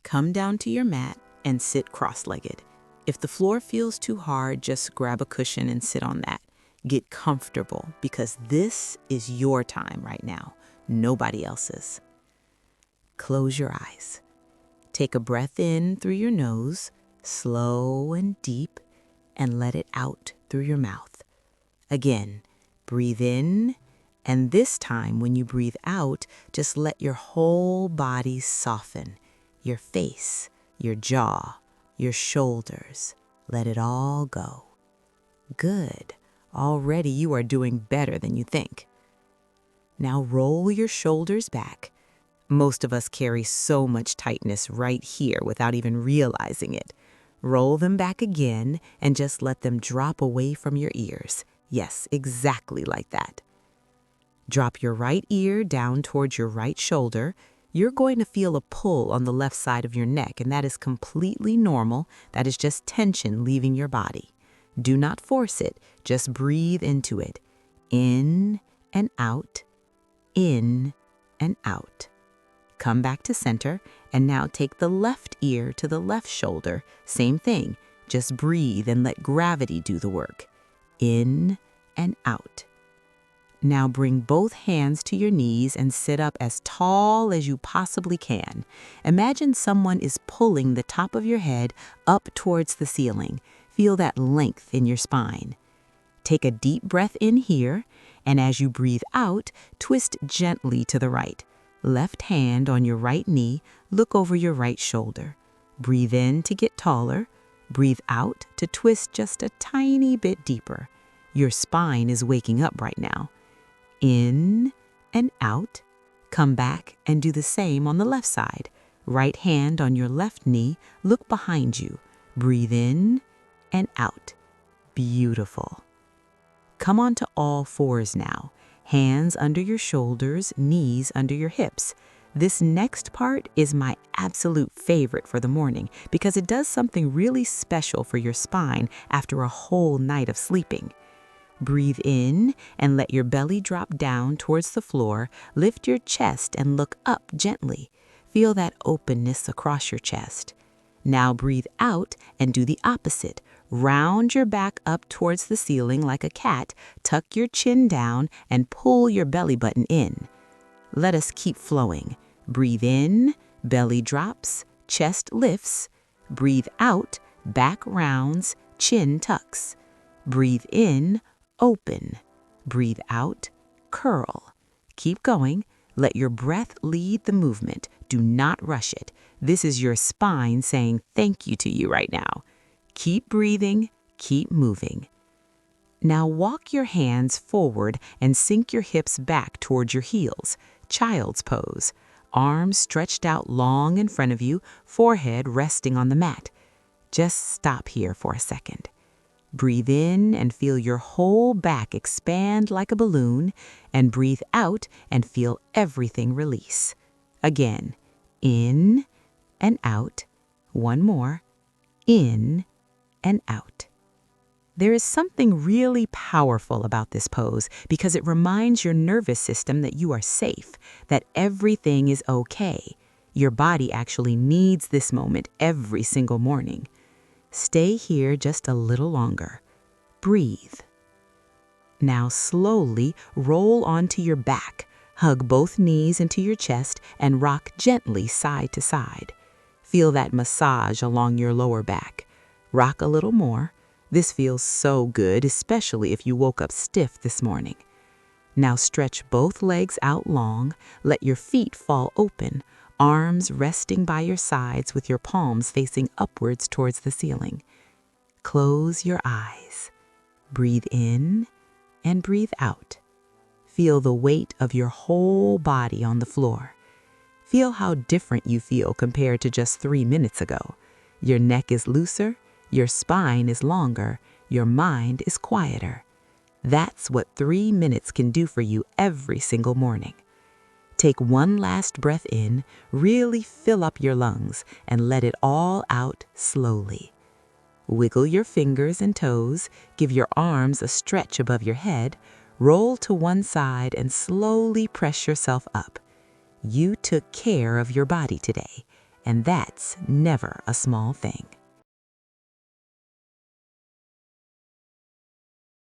Come down to your mat and sit cross-legged. If the floor feels too hard, just grab a cushion and sit on that. Get comfortable because this is your time right now, nobody else's. Close your eyes. Take a breath in through your nose, slow and deep, and let it out through your mouth. Again, breathe in, and this time when you breathe out, just let your whole body soften. Your face, your jaw, your shoulders. Let it all go. Good. Already you are doing better than you think. Now roll your shoulders back. Most of us carry so much tightness right here without even realizing it. Roll them back again and just let them drop away from your ears. Yes, exactly like that. Drop your right ear down towards your right shoulder. You're going to feel a pull on the left side of your neck, and that is completely normal. That is just tension leaving your body. Do not force it. Just breathe into it. In and out, in and out. Come back to center, and now take the left ear to the left shoulder. Same thing. Just breathe and let gravity do the work. In and out. Now bring both hands to your knees and sit up as tall as you possibly can. Imagine someone is pulling the top of your head up towards the ceiling. Feel that length in your spine. Take a deep breath in here, and as you breathe out, twist gently to the right. Left hand on your right knee, look over your right shoulder. Breathe in to get taller. Breathe out to twist just a tiny bit deeper. Your spine is waking up right now. In and out. Come back and do the same on the left side. Right hand on your left knee, look behind you. Breathe in and out. Beautiful. Come onto all fours now. Hands under your shoulders, knees under your hips. This next part is my absolute favorite for the morning because it does something really special for your spine after a whole night of sleeping. Breathe in and let your belly drop down towards the floor. Lift your chest and look up gently. Feel that openness across your chest. Now breathe out and do the opposite. Round your back up towards the ceiling like a cat, tuck your chin down, and pull your belly button in. Let us keep flowing. Breathe in, belly drops, chest lifts. Breathe out, back rounds, chin tucks. Breathe in, open. Breathe out, curl. Keep going. Let your breath lead the movement. Do not rush it. This is your spine saying thank you to you right now. Keep breathing, keep moving. Now walk your hands forward and sink your hips back towards your heels. Child's pose. Arms stretched out long in front of you, forehead resting on the mat. Just stop here for a second. Breathe in and feel your whole back expand like a balloon, and breathe out and feel everything release. Again, in and out. One more. In and out. There is something really powerful about this pose because it reminds your nervous system that you are safe, that everything is okay. Your body actually needs this moment every single morning. Stay here just a little longer. Breathe. Now slowly roll onto your back. Hug both knees into your chest and rock gently side to side. Feel that massage along your lower back. Rock a little more. This feels so good, especially if you woke up stiff this morning. Now stretch both legs out long. Let your feet fall open, arms resting by your sides with your palms facing upwards towards the ceiling. Close your eyes. Breathe in and breathe out. Feel the weight of your whole body on the floor. Feel how different you feel compared to just 3 minutes ago. Your neck is looser, your spine is longer, your mind is quieter. That's what 3 minutes can do for you every single morning. Take one last breath in, really fill up your lungs, and let it all out slowly. Wiggle your fingers and toes, give your arms a stretch above your head, roll to one side and slowly press yourself up. You took care of your body today, and that's never a small thing.